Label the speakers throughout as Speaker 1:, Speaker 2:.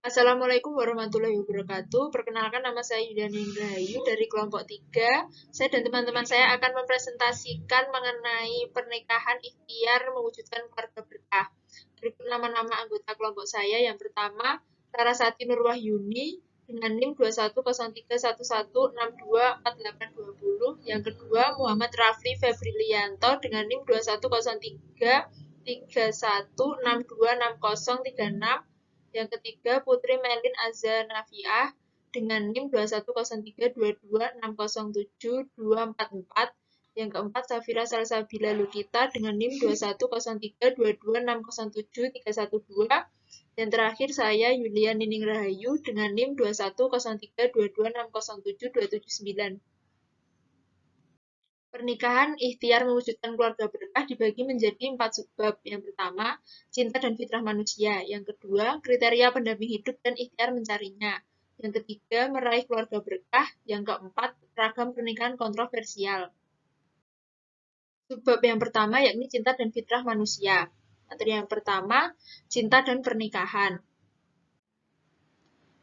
Speaker 1: Assalamualaikum warahmatullahi wabarakatuh. Perkenalkan nama saya Yudhani Rahayu dari kelompok 3. Saya dan teman-teman saya akan mempresentasikan mengenai pernikahan ikhtiar mewujudkan keluarga berkah. Berikut nama-nama anggota kelompok saya. Yang pertama, Larasati Nurwahyuni dengan NIM 210311624820. Yang kedua, Muhammad Rafli Febrilianto dengan NIM 210331626036. Yang ketiga, Putri Melin Azanafiah dengan NIM 210322607244. Yang keempat, Safira Salsabila Lukita dengan NIM 210322607312. Yang terakhir, saya Yulia Nining Rahayu dengan NIM 210322607279. Pernikahan ikhtiar mewujudkan keluarga berkah dibagi menjadi 4 subbab. Yang pertama, cinta dan fitrah manusia. Yang kedua, kriteria pendamping hidup dan ikhtiar mencarinya. Yang ketiga, meraih keluarga berkah. Yang keempat, ragam pernikahan kontroversial. Subbab yang pertama yakni cinta dan fitrah manusia. Materi yang pertama, cinta dan pernikahan.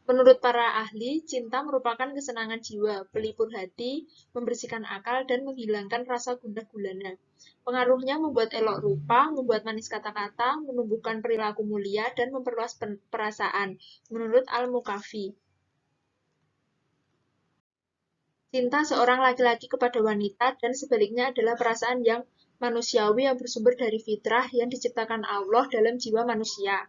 Speaker 1: Menurut para ahli, cinta merupakan kesenangan jiwa, pelipur hati, membersihkan akal, dan menghilangkan rasa gundah gulana. Pengaruhnya membuat elok rupa, membuat manis kata-kata, menumbuhkan perilaku mulia, dan memperluas perasaan, menurut Al-Mukafi. Cinta seorang laki-laki kepada wanita dan sebaliknya adalah perasaan yang manusiawi yang bersumber dari fitrah yang diciptakan Allah dalam jiwa manusia.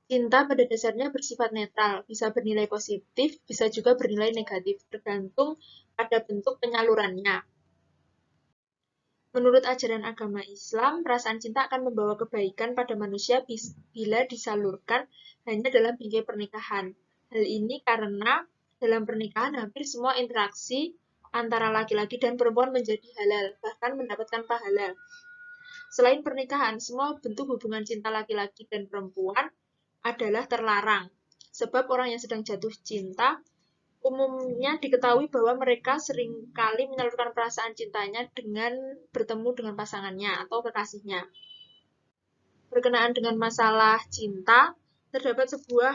Speaker 1: Cinta pada dasarnya bersifat netral, bisa bernilai positif, bisa juga bernilai negatif, tergantung pada bentuk penyalurannya. Menurut ajaran agama Islam, perasaan cinta akan membawa kebaikan pada manusia bila disalurkan hanya dalam bingkai pernikahan. Hal ini karena dalam pernikahan hampir semua interaksi antara laki-laki dan perempuan menjadi halal, bahkan mendapatkan pahala. Selain pernikahan, semua bentuk hubungan cinta laki-laki dan perempuan adalah terlarang. Sebab orang yang sedang jatuh cinta umumnya diketahui bahwa mereka seringkali menyalurkan perasaan cintanya dengan bertemu dengan pasangannya atau kekasihnya. Berkenaan dengan masalah cinta, terdapat sebuah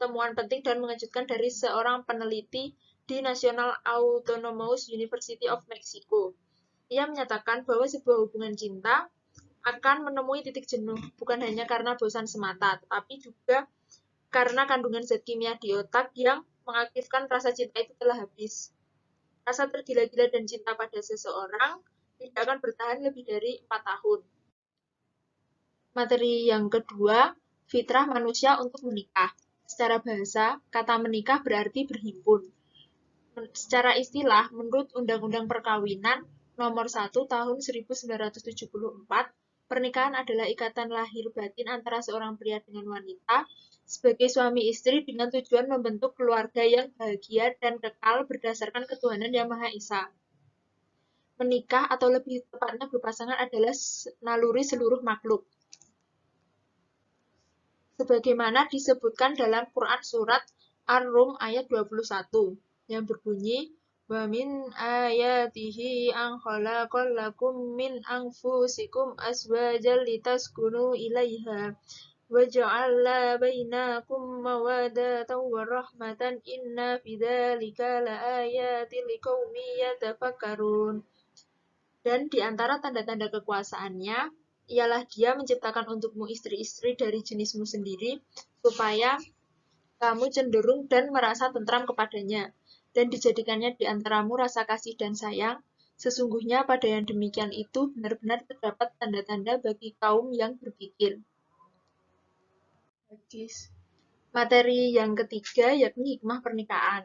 Speaker 1: temuan penting dan mengejutkan dari seorang peneliti di National Autonomous University of Mexico. Ia menyatakan bahwa sebuah hubungan cinta akan menemui titik jenuh, bukan hanya karena bosan semata, tetapi juga karena kandungan zat kimia di otak yang mengaktifkan rasa cinta itu telah habis. Rasa tergila-gila dan cinta pada seseorang tidak akan bertahan lebih dari 4 tahun. Materi yang kedua, fitrah manusia untuk menikah. Secara bahasa, kata menikah berarti berhimpun. Secara istilah, menurut Undang-Undang Perkawinan Nomor 1 Tahun 1974, pernikahan adalah ikatan lahir batin antara seorang pria dengan wanita sebagai suami istri dengan tujuan membentuk keluarga yang bahagia dan kekal berdasarkan ketuhanan Yang Maha Esa. Menikah atau lebih tepatnya berpasangan adalah naluri seluruh makhluk. Sebagaimana disebutkan dalam Quran Surat Ar-Rum ayat 21 yang berbunyi wa min ayatihi an khalaqal lakum min anfusikum azwajan litaskunu ilaiha wa ja'ala bainakum mawaddatan wa rahmatan inna fidzalika laayatin liqaumin yatafakkarun. Dan di antara tanda-tanda kekuasaannya ialah Dia menciptakan untukmu istri-istri dari jenismu sendiri, supaya kamu cenderung dan merasa tentram kepadanya, dan dijadikannya di antaramu rasa kasih dan sayang. Sesungguhnya pada yang demikian itu benar-benar terdapat tanda-tanda bagi kaum yang berpikir. Materi yang ketiga yakni hikmah pernikahan.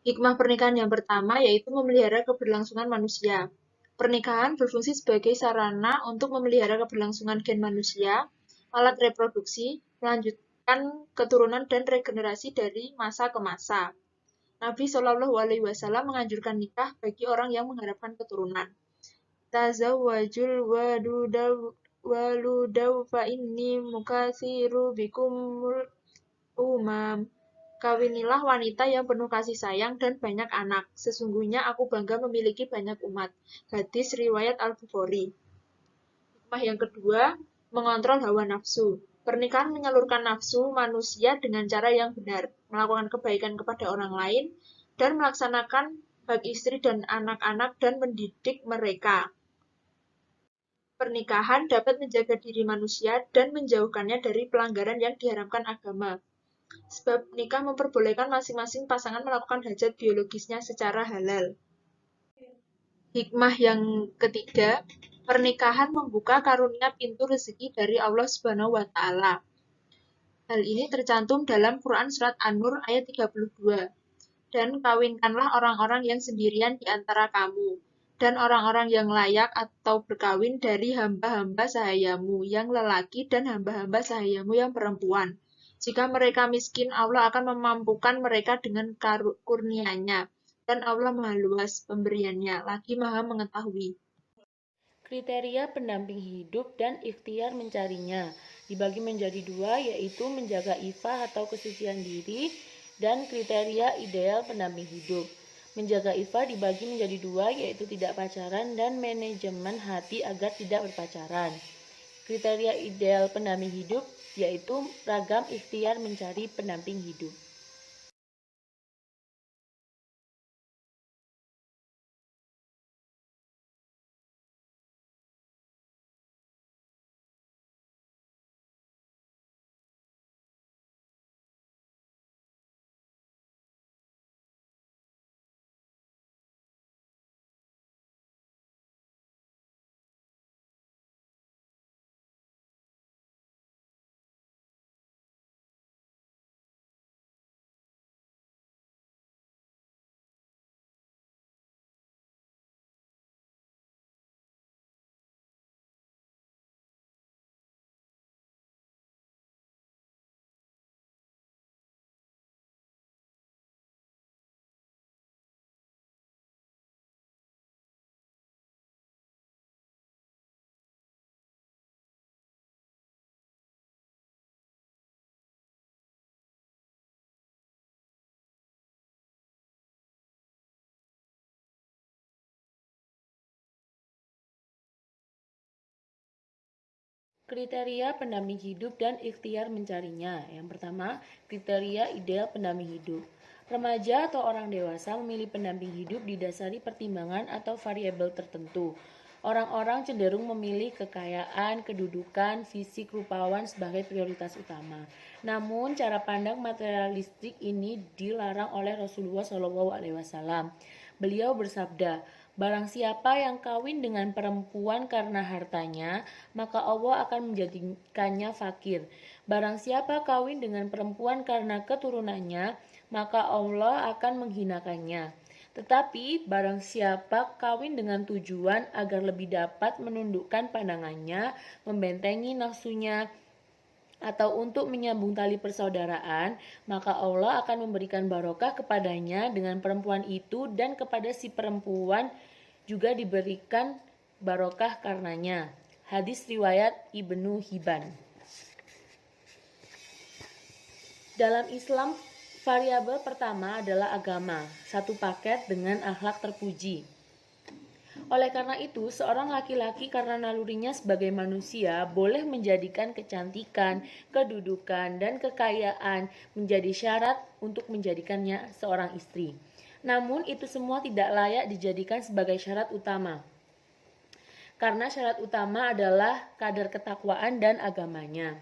Speaker 1: Hikmah pernikahan yang pertama yaitu memelihara keberlangsungan manusia. Pernikahan berfungsi sebagai sarana untuk memelihara keberlangsungan gen manusia, alat reproduksi, melanjutkan keturunan dan regenerasi dari masa ke masa. Nabi Shallallahu Alaihi Wasallam menganjurkan nikah bagi orang yang mengharapkan keturunan. Tazawwajul waludaw fa inni mukatsiru bikumul umam. Kawinilah wanita yang penuh kasih sayang dan banyak anak. Sesungguhnya aku bangga memiliki banyak umat. Hadis riwayat Al-Bukhari. Hikmah yang kedua, mengontrol hawa nafsu. Pernikahan menyalurkan nafsu manusia dengan cara yang benar, melakukan kebaikan kepada orang lain, dan melaksanakan hak istri dan anak-anak dan mendidik mereka. Pernikahan dapat menjaga diri manusia dan menjauhkannya dari pelanggaran yang diharamkan agama. Sebab nikah memperbolehkan masing-masing pasangan melakukan hajat biologisnya secara halal. Hikmah yang ketiga, pernikahan membuka karunia pintu rezeki dari Allah Subhanahu wa taala. Hal ini tercantum dalam Quran surat An-Nur ayat 32. Dan kawinkanlah orang-orang yang sendirian di antara kamu, dan orang-orang yang layak atau berkawin dari hamba-hamba sahayamu yang lelaki dan hamba-hamba sahayamu yang perempuan. Jika mereka miskin, Allah akan memampukan mereka dengan kurnianya, dan Allah Maha Luas pemberiannya, lagi Maha Mengetahui.
Speaker 2: Kriteria pendamping hidup dan ikhtiar mencarinya dibagi menjadi dua, yaitu menjaga ifah atau kesucian diri dan kriteria ideal pendamping hidup. Menjaga ifah dibagi menjadi dua, yaitu tidak pacaran dan manajemen hati agar tidak berpacaran. Kriteria ideal pendamping hidup yaitu ragam ikhtiar mencari pendamping hidup. Kriteria pendamping hidup dan ikhtiar mencarinya. Yang pertama, kriteria ideal pendamping hidup. Remaja atau orang dewasa memilih pendamping hidup didasari pertimbangan atau variabel tertentu. Orang-orang cenderung memilih kekayaan, kedudukan, fisik, rupawan sebagai prioritas utama. Namun, cara pandang materialistik ini dilarang oleh Rasulullah SAW. Beliau bersabda, "Barang siapa yang kawin dengan perempuan karena hartanya, maka Allah akan menjadikannya fakir. Barang siapa kawin dengan perempuan karena keturunannya, maka Allah akan menghinakannya. Tetapi barang siapa kawin dengan tujuan agar lebih dapat menundukkan pandangannya, membentengi nafsunya, atau untuk menyambung tali persaudaraan, maka Allah akan memberikan barokah kepadanya dengan perempuan itu, dan kepada si perempuan juga diberikan barokah karenanya." Hadis riwayat Ibnu Hibban. Dalam Islam, variabel pertama adalah agama, satu paket dengan akhlak terpuji. Oleh karena itu, seorang laki-laki karena nalurinya sebagai manusia boleh menjadikan kecantikan, kedudukan, dan kekayaan menjadi syarat untuk menjadikannya seorang istri. Namun itu semua tidak layak dijadikan sebagai syarat utama. Karena syarat utama adalah kadar ketakwaan dan agamanya.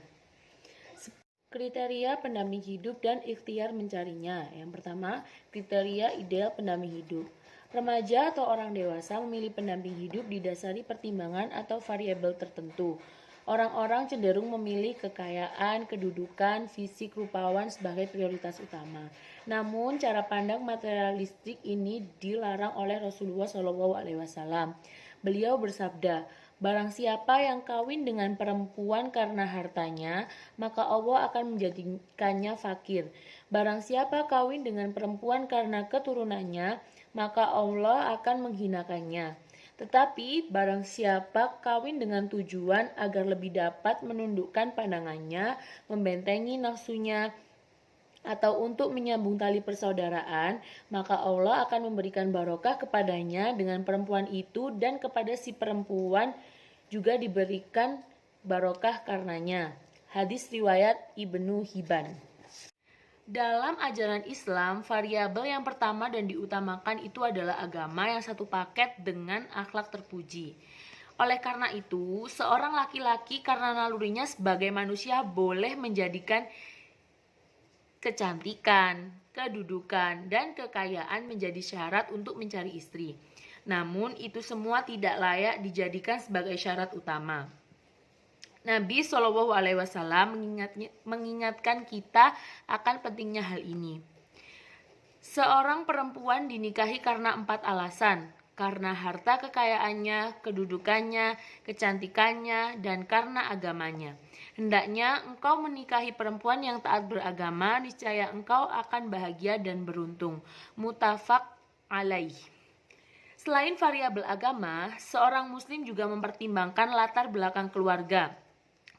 Speaker 2: Kriteria pendamping hidup dan ikhtiar mencarinya. Yang pertama, kriteria ideal pendamping hidup. Remaja atau orang dewasa memilih pendamping hidup didasari pertimbangan atau variabel tertentu. Orang-orang cenderung memilih kekayaan, kedudukan, fisik, rupawan sebagai prioritas utama. Namun, cara pandang materialistik ini dilarang oleh Rasulullah SAW. Beliau bersabda, "Barang siapa yang kawin dengan perempuan karena hartanya, maka Allah akan menjadikannya fakir. Barang siapa kawin dengan perempuan karena keturunannya, maka Allah akan menghinakannya. Tetapi barang siapa kawin dengan tujuan agar lebih dapat menundukkan pandangannya, membentengi nafsunya, atau untuk menyambung tali persaudaraan, maka Allah akan memberikan barokah kepadanya dengan perempuan itu, dan kepada si perempuan juga diberikan barokah karenanya. Hadis riwayat Ibnu Hibban. Dalam ajaran Islam, variabel yang pertama dan diutamakan itu adalah agama yang satu paket dengan akhlak terpuji. Oleh karena itu, seorang laki-laki karena nalurinya sebagai manusia boleh menjadikan kecantikan, kedudukan, dan kekayaan menjadi syarat untuk mencari istri. Namun, itu semua tidak layak dijadikan sebagai syarat utama. Nabi Shallallahu Alaihi Wasallam mengingatkan kita akan pentingnya hal ini. Seorang perempuan dinikahi karena 4 alasan, karena harta kekayaannya, kedudukannya, kecantikannya, dan karena agamanya. Hendaknya engkau menikahi perempuan yang taat beragama, niscaya engkau akan bahagia dan beruntung. Muttafaq alaih. Selain variabel agama, seorang muslim juga mempertimbangkan latar belakang keluarga.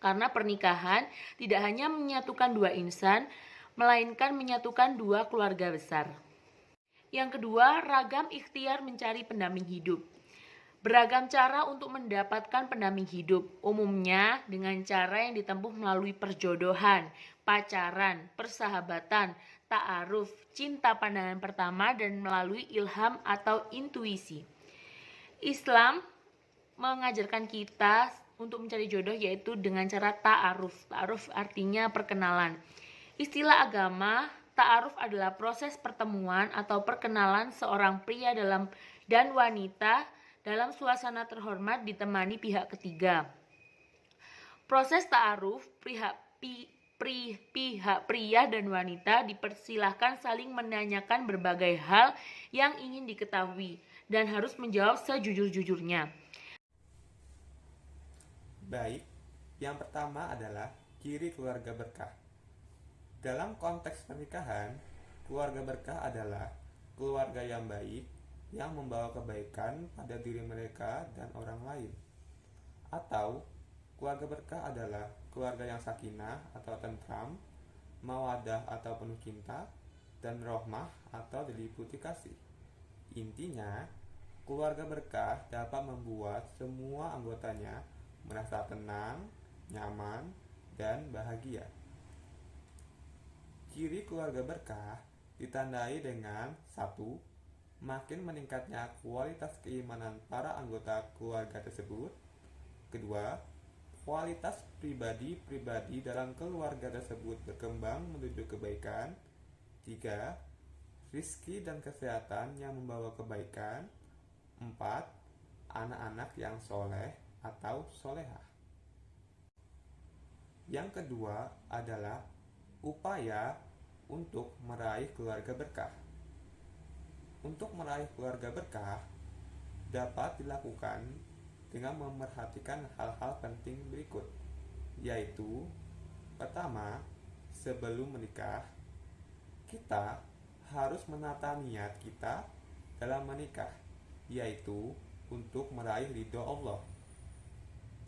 Speaker 2: Karena pernikahan tidak hanya menyatukan dua insan, melainkan menyatukan dua keluarga besar. Yang kedua, ragam ikhtiar mencari pendamping hidup. Beragam cara untuk mendapatkan pendamping hidup, umumnya dengan cara yang ditempuh melalui perjodohan, pacaran, persahabatan, ta'aruf, cinta pandangan pertama, dan melalui ilham atau intuisi. Islam mengajarkan kita untuk mencari jodoh yaitu dengan cara ta'aruf. Ta'aruf artinya perkenalan. Istilah agama, ta'aruf adalah proses pertemuan atau perkenalan seorang pria dan wanita dalam suasana terhormat ditemani pihak ketiga. Proses ta'aruf, pihak pria dan wanita dipersilahkan saling menanyakan berbagai hal yang ingin diketahui dan harus menjawab sejujur-jujurnya.
Speaker 3: Baik, yang pertama adalah ciri keluarga berkah. Dalam konteks pernikahan, keluarga berkah adalah keluarga yang baik yang membawa kebaikan pada diri mereka dan orang lain. Atau keluarga berkah adalah keluarga yang sakinah atau tentram, mawadah atau penuh cinta, dan rohmah atau diliputi kasih. Intinya, keluarga berkah dapat membuat semua anggotanya merasa tenang, nyaman, dan bahagia. Ciri keluarga berkah ditandai dengan 1. Makin meningkatnya kualitas keimanan para anggota keluarga tersebut. 2. Kualitas pribadi dalam keluarga tersebut berkembang menuju kebaikan. 3. Rizki dan kesehatan yang membawa kebaikan. 4. Anak-anak yang soleh atau solehah. Yang kedua adalah upaya untuk meraih keluarga berkah. Untuk meraih keluarga berkah dapat dilakukan dengan memerhatikan hal-hal penting berikut, yaitu pertama, sebelum menikah, kita harus menata niat kita dalam menikah, yaitu untuk meraih ridho Allah.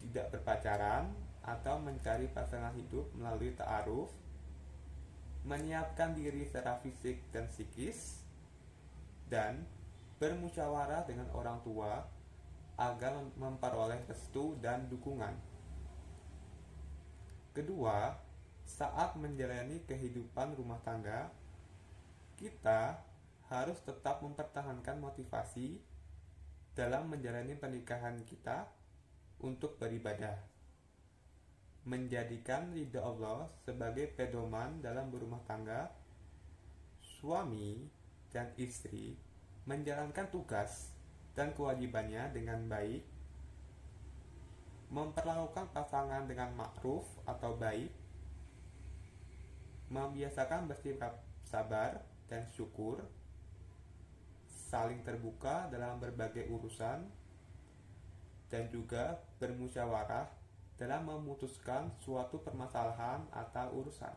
Speaker 3: Tidak berpacaran atau mencari pasangan hidup melalui ta'aruf, menyiapkan diri secara fisik dan psikis, dan bermusyawarah dengan orang tua agar memperoleh restu dan dukungan. Kedua, saat menjalani kehidupan rumah tangga, kita harus tetap mempertahankan motivasi dalam menjalani pernikahan kita untuk beribadah, menjadikan ridha Allah sebagai pedoman dalam berumah tangga. Suami dan istri menjalankan tugas dan kewajibannya dengan baik, memperlakukan pasangan dengan ma'ruf atau baik, membiasakan bersikap sabar dan syukur, saling terbuka dalam berbagai urusan, dan juga bermusyawarah dalam memutuskan suatu permasalahan atau urusan.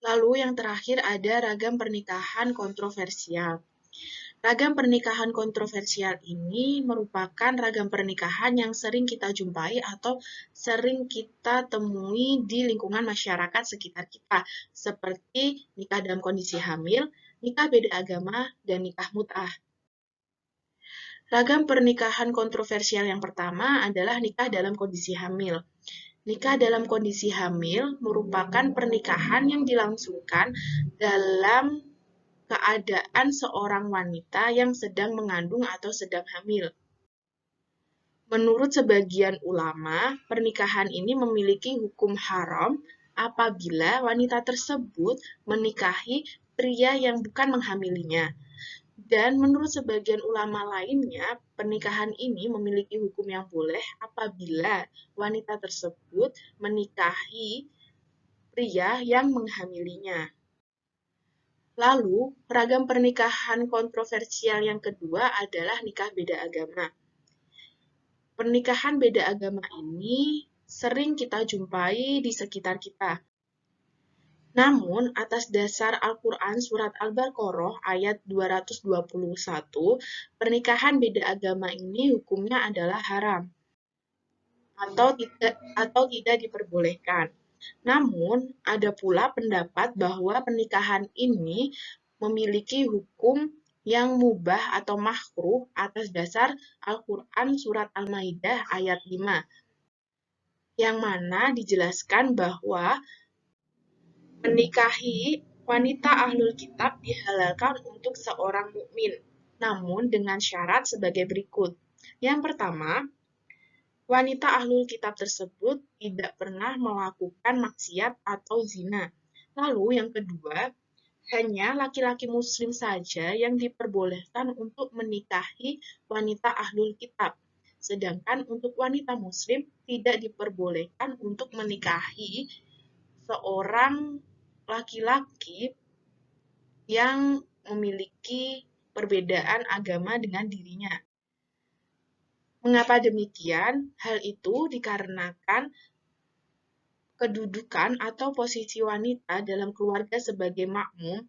Speaker 1: Lalu yang terakhir ada ragam pernikahan kontroversial. Ragam pernikahan kontroversial ini merupakan ragam pernikahan yang sering kita jumpai atau sering kita temui di lingkungan masyarakat sekitar kita, seperti nikah dalam kondisi hamil, nikah beda agama, dan nikah mut'ah.
Speaker 4: Ragam pernikahan kontroversial yang pertama adalah nikah dalam kondisi hamil. Nikah dalam kondisi hamil merupakan pernikahan yang dilangsungkan dalam keadaan seorang wanita yang sedang mengandung atau sedang hamil. Menurut sebagian ulama, pernikahan ini memiliki hukum haram apabila wanita tersebut menikahi pria yang bukan menghamilinya. Dan menurut sebagian ulama lainnya, pernikahan ini memiliki hukum yang boleh apabila wanita tersebut menikahi pria yang menghamilinya. Lalu, ragam pernikahan kontroversial yang kedua adalah nikah beda agama. Pernikahan beda agama ini sering kita jumpai di sekitar kita. Namun, atas dasar Al-Quran Surat Al-Baqarah ayat 221, pernikahan beda agama ini hukumnya adalah haram atau tidak diperbolehkan. Namun, ada pula pendapat bahwa pernikahan ini memiliki hukum yang mubah atau makruh atas dasar Al-Quran Surat Al-Maidah ayat 5, yang mana dijelaskan bahwa menikahi wanita ahlul kitab dihalalkan untuk seorang mukmin, namun dengan syarat sebagai berikut. Yang pertama, wanita ahlul kitab tersebut tidak pernah melakukan maksiat atau zina. Lalu yang kedua, hanya laki-laki muslim saja yang diperbolehkan untuk menikahi wanita ahlul kitab. Sedangkan untuk wanita muslim tidak diperbolehkan untuk menikahi seorang laki-laki yang memiliki perbedaan agama dengan dirinya. Mengapa demikian? Hal itu dikarenakan kedudukan atau posisi wanita dalam keluarga sebagai makmum,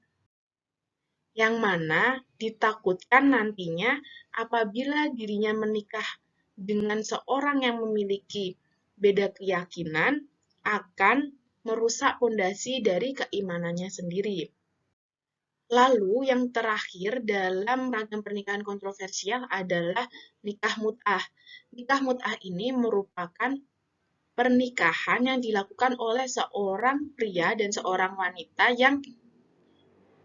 Speaker 4: yang mana ditakutkan nantinya apabila dirinya menikah dengan seorang yang memiliki beda keyakinan akan merusak fondasi dari keimanannya sendiri. Lalu yang terakhir dalam ragam pernikahan kontroversial adalah nikah mut'ah. Nikah mut'ah ini merupakan pernikahan yang dilakukan oleh seorang pria dan seorang wanita yang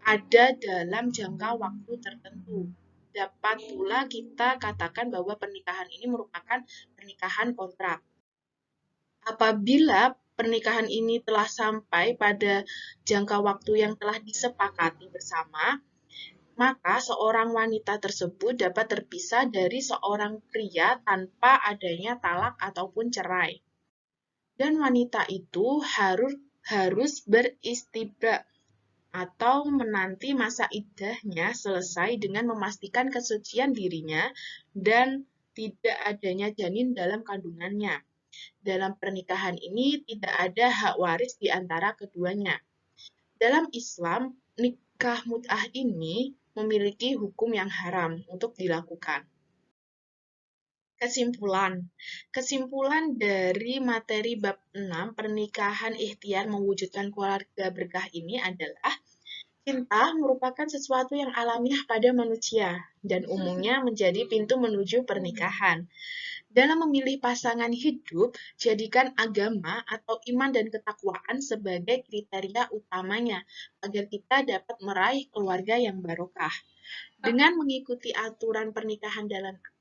Speaker 4: ada dalam jangka waktu tertentu. Dapat pula kita katakan bahwa pernikahan ini merupakan pernikahan kontrak. Apabila pernikahan ini telah sampai pada jangka waktu yang telah disepakati bersama, maka seorang wanita tersebut dapat terpisah dari seorang pria tanpa adanya talak ataupun cerai. Dan wanita itu harus beristibra atau menanti masa iddahnya selesai dengan memastikan kesucian dirinya dan tidak adanya janin dalam kandungannya. Dalam pernikahan ini tidak ada hak waris di antara keduanya. Dalam Islam, nikah mut'ah ini memiliki hukum yang haram untuk dilakukan. Kesimpulan dari materi bab 6 pernikahan ikhtiar mewujudkan keluarga berkah ini adalah cinta merupakan sesuatu yang alamiah pada manusia dan umumnya menjadi pintu menuju pernikahan. Dalam memilih pasangan hidup, jadikan agama atau iman dan ketakwaan sebagai kriteria utamanya agar kita dapat meraih keluarga yang barokah. Dengan mengikuti aturan pernikahan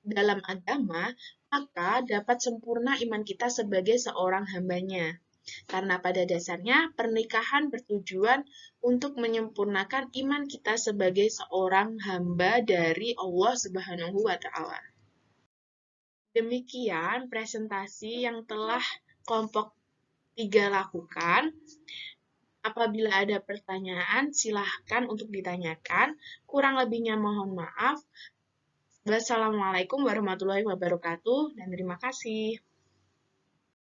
Speaker 4: dalam agama, maka dapat sempurna iman kita sebagai seorang hambanya. Karena pada dasarnya pernikahan bertujuan untuk menyempurnakan iman kita sebagai seorang hamba dari Allah Subhanahu wa Ta'ala. Demikian presentasi yang telah kelompok 3 lakukan. Apabila ada pertanyaan, silahkan untuk ditanyakan. Kurang lebihnya mohon maaf. Wassalamualaikum warahmatullahi wabarakatuh dan terima kasih.